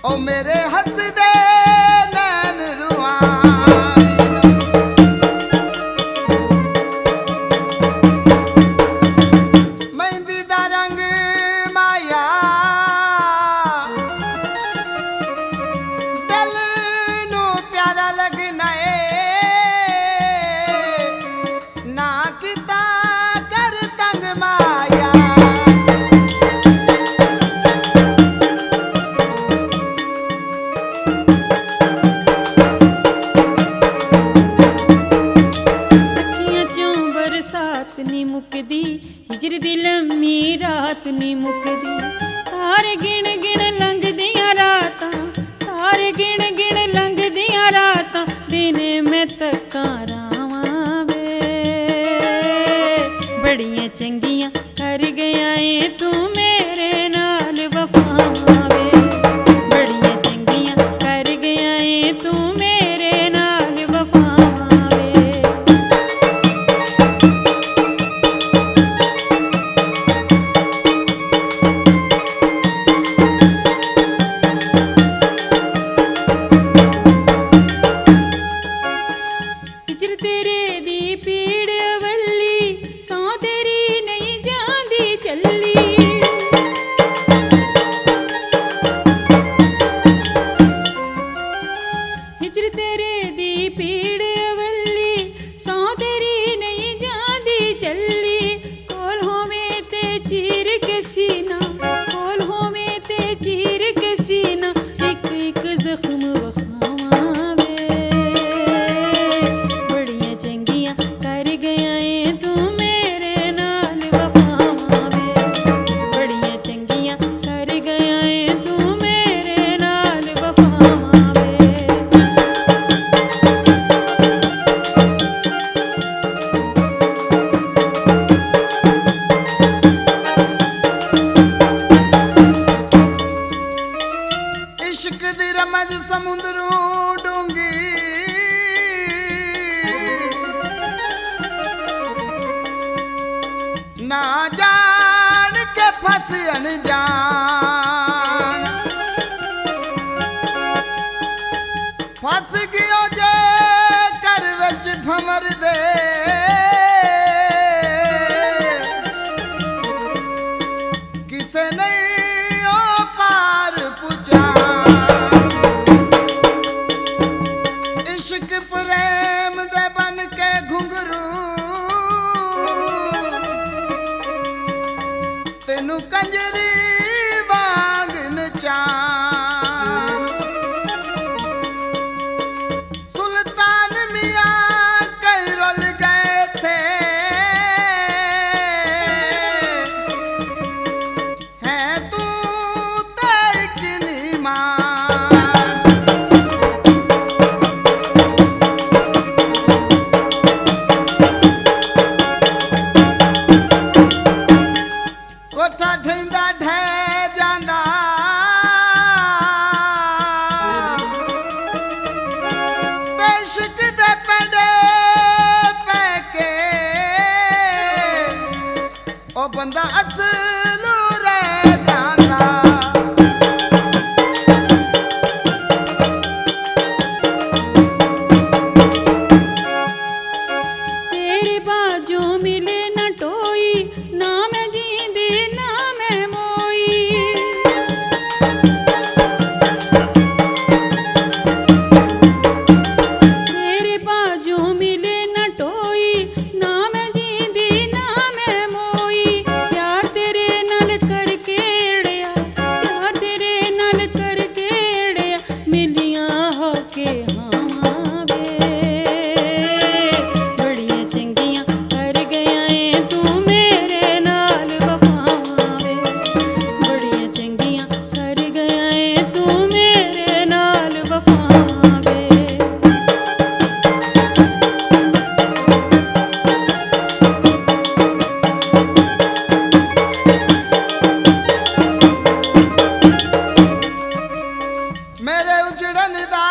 ओ मेरे हसदे नैन रुआनी मेहंदी दा रंग माया दिल नू प्यारा लगना ना किता कर तंग माया नी मुकदी हिजर दी लम्मी रात नी मुकदी तारे गिण गिण लंघदियां रातां तारे गिण गिण लंघदियां रातां दिने मैं तक्कां रावां वे बड़ियां चंगियां कर गया ए तू मेरे नाल वफावां वे बड़ियां चंगियां कर गया ए तू मेरे नाल वफावां वे इश्क दी रमज समुंदरू डूंगी ना जान के फस अनजान फस गयो जे कर विच भंवर दे किसे नहीं ओ पार पुचा इश्क प्रेम दे बन के घुंघरू तेनू कंजरी वांग नचा सुल्तान मियां कई रुल गए थे हैं तू तेरी किनी मां कोठा ढेंदा ढे जांदा ते इश्क दे पेंडे पैके ओ बंदा असलू रह जांदा तेरे बाजों मिले न टोई ना मैं जींदी ना मैं मोई तेरे बाजों मिले न टोई ना मैं जींदी ना मैं मोई प्यार तेरे नाल करके अड़िया प्यार तेरे नाल करके अड़िया मिलियां होके हां वे बड़ियां चंगियां कर गया ए तू मेरे नाल वफावां वे बड़ियां चंगियां कर गया ए तू मेरे नाल वफावां वे मेरे उजड़न दा